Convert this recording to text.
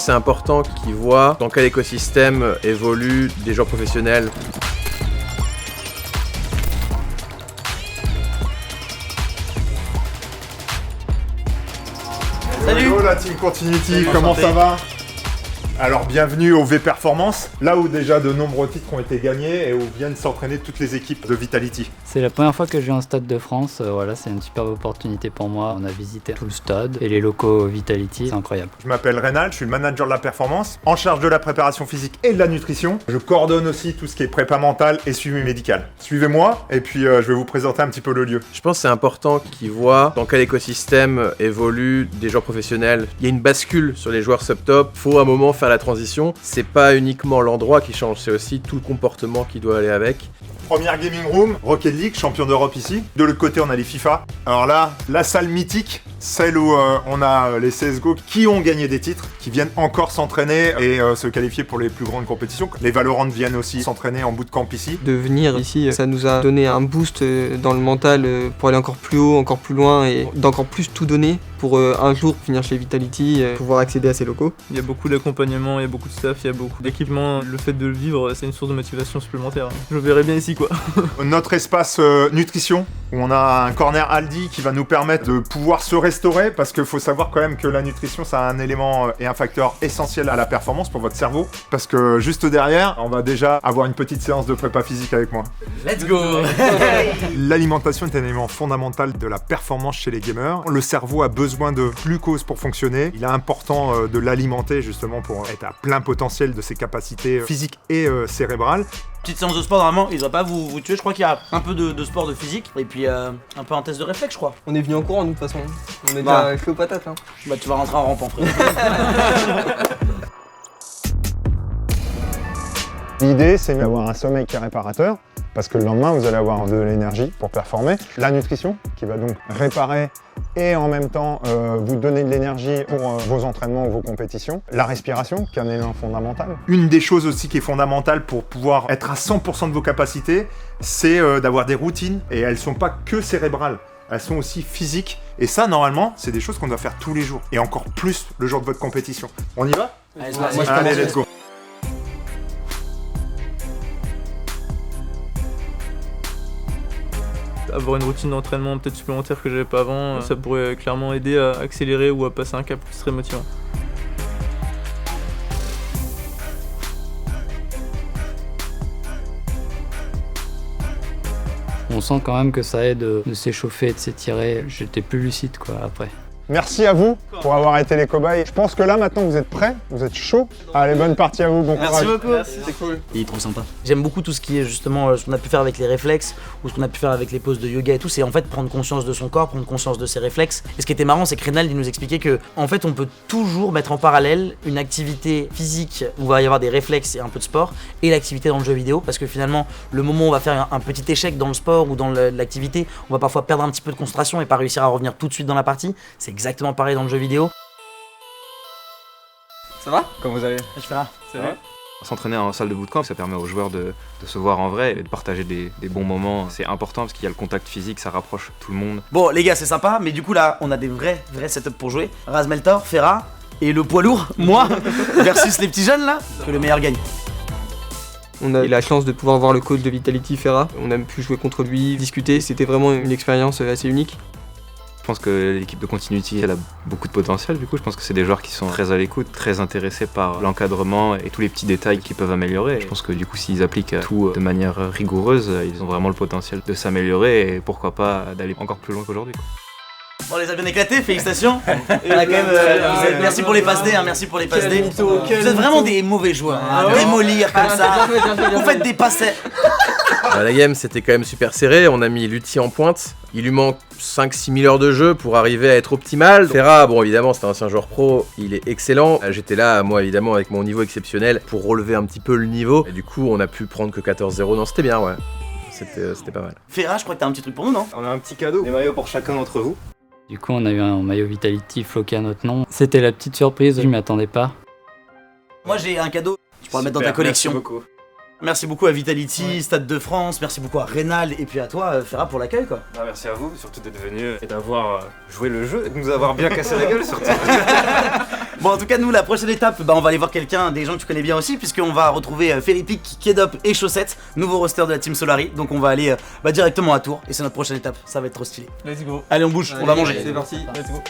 C'est important qu'ils voient dans quel écosystème évoluent des joueurs professionnels. Salut. Hello la Team Continuity, comment ça va? Alors bienvenue au V-Performance, là où déjà de nombreux titres ont été gagnés et où viennent s'entraîner toutes les équipes de Vitality. C'est la première fois que je viens au Stade de France, voilà, c'est une superbe opportunité pour moi. On a visité tout le stade et les locaux Vitality, c'est incroyable. Je m'appelle Rénal, je suis le manager de la performance, en charge de la préparation physique et de la nutrition. Je coordonne aussi tout ce qui est prépa mentale et suivi médical. Suivez-moi et puis je vais vous présenter un petit peu le lieu. Je pense que c'est important qu'ils voient dans quel écosystème évoluent des joueurs professionnels. Il y a une bascule sur les joueurs sub-top, faut à un moment faire la transition. C'est pas uniquement l'endroit qui change, c'est aussi tout le comportement qui doit aller avec. Première gaming room, Rocket League, champion d'Europe ici. De l'autre côté, on a les FIFA. Alors là, la salle mythique, celle où on a les CSGO qui ont gagné des titres, qui viennent encore s'entraîner et se qualifier pour les plus grandes compétitions. Les Valorant viennent aussi s'entraîner en bootcamp ici. De venir ici, ça nous a donné un boost dans le mental pour aller encore plus haut, encore plus loin et d'encore plus tout donner pour un jour finir chez Vitality, pouvoir accéder à ces locaux. Il y a beaucoup d'accompagnement, il y a beaucoup de staff, il y a beaucoup d'équipements. Le fait de le vivre, c'est une source de motivation supplémentaire. Je verrai bien ici quoi. Notre espace nutrition, où on a un corner Aldi qui va nous permettre de pouvoir se restaurer, parce qu'il faut savoir quand même que la nutrition, c'est un élément et un facteur essentiel à la performance pour votre cerveau. Parce que juste derrière, on va déjà avoir une petite séance de prépa physique avec moi. Let's go. L'alimentation est un élément fondamental de la performance chez les gamers. Le cerveau a besoin de glucose pour fonctionner. Il est important de l'alimenter justement pour être à plein potentiel de ses capacités physiques et cérébrales. Petite séance de sport, normalement, il va pas vous tuer. Je crois qu'il y a un peu de sport de physique et puis un peu un test de réflexe, je crois. On est venu en courant, nous, de toute façon. On est déjà chaud aux patates, là. Bah, tu vas rentrer en rampant, frère. L'idée, c'est d'avoir un sommeil qui est réparateur, parce que le lendemain, vous allez avoir de l'énergie pour performer. La nutrition, qui va donc réparer et en même temps vous donner de l'énergie pour vos entraînements ou vos compétitions. La respiration, qui est un élément fondamental. Une des choses aussi qui est fondamentale pour pouvoir être à 100% de vos capacités, c'est d'avoir des routines, et elles sont pas que cérébrales. Elles sont aussi physiques. Et ça, normalement, c'est des choses qu'on doit faire tous les jours. Et encore plus le jour de votre compétition. On y va? Allez, let's go. Avoir une routine d'entraînement peut-être supplémentaire que j'avais pas avant, ça pourrait clairement aider à accélérer ou à passer un cap qui serait motivant. On sent quand même que ça aide de s'échauffer, de s'étirer. J'étais plus lucide quoi après. Merci à vous pour avoir été les cobayes. Je pense que là, maintenant, vous êtes prêts, vous êtes chauds. Allez, bonne partie à vous, bon courage. Merci beaucoup. Merci, c'est cool. Il est trop sympa. J'aime beaucoup tout ce qui est justement ce qu'on a pu faire avec les réflexes ou ce qu'on a pu faire avec les poses de yoga et tout. C'est en fait prendre conscience de son corps, prendre conscience de ses réflexes. Et ce qui était marrant, c'est que Rénal il nous expliquait que en fait, on peut toujours mettre en parallèle une activité physique où il va y avoir des réflexes et un peu de sport et l'activité dans le jeu vidéo. Parce que finalement, le moment où on va faire un petit échec dans le sport ou dans l'activité, on va parfois perdre un petit peu de concentration et pas réussir à revenir tout de suite dans la partie. C'est exactement pareil dans le jeu vidéo. Ça va? Comment vous allez? Je fais là. S'entraîner en salle de bootcamp, ça permet aux joueurs de se voir en vrai et de partager des bons moments. C'est important parce qu'il y a le contact phisique, ça rapproche tout le monde. Bon les gars, c'est sympa, mais du coup là, on a des vrais setups pour jouer. Razmeltor, Ferra et le poids lourd, moi, versus les petits jeunes là, que le meilleur gagne. On a eu la chance de pouvoir voir le coach de Vitality, Ferra. On a pu jouer contre lui, discuter. C'était vraiment une expérience assez unique. Je pense que l'équipe de Continuity, elle a beaucoup de potentiel. Du coup, je pense que c'est des joueurs qui sont très à l'écoute, très intéressés par l'encadrement et tous les petits détails qu'ils peuvent améliorer. Je pense que du coup, s'ils appliquent tout de manière rigoureuse, ils ont vraiment le potentiel de s'améliorer et pourquoi pas d'aller encore plus loin qu'aujourd'hui. Bon, on les a bien éclatés, félicitations. On a quand même, merci pour les passes D, hein, merci pour les passes D. Vous êtes vraiment des mauvais joueurs, hein, démolir comme ça. Vous faites des passes. La game, c'était quand même super serré. On a mis Lutti en pointe. Il lui manque 5-6 000 heures de jeu pour arriver à être optimal. Ferra, bon évidemment c'est un ancien joueur pro, il est excellent. J'étais là, moi évidemment avec mon niveau exceptionnel pour relever un petit peu le niveau. Et du coup on a pu prendre que 14-0, non c'était bien ouais. C'était pas mal. Ferra, je crois que t'as un petit truc pour nous, non? On a un petit cadeau, des maillots pour chacun d'entre vous. Du coup on a eu un maillot Vitality floqué à notre nom. C'était la petite surprise, je m'y attendais pas. Moi j'ai un cadeau, tu pourras le mettre dans ta collection. Merci beaucoup. Merci beaucoup à Vitality, Stade de France, merci beaucoup à Rénal et puis à toi Ferra pour l'accueil quoi. Ah, merci à vous, surtout d'être venu et d'avoir joué le jeu et de nous avoir bien cassé la gueule surtout. Bon, en tout cas, nous, la prochaine étape, on va aller voir des gens que tu connais bien aussi, puisqu'on va retrouver Feripic, Kedop et Chaussette, nouveau roster de la team Solari. Donc, on va aller directement à Tours, et c'est notre prochaine étape. Ça va être trop stylé. Let's go. Allez, on bouge, on va manger. C'est parti. Let's go.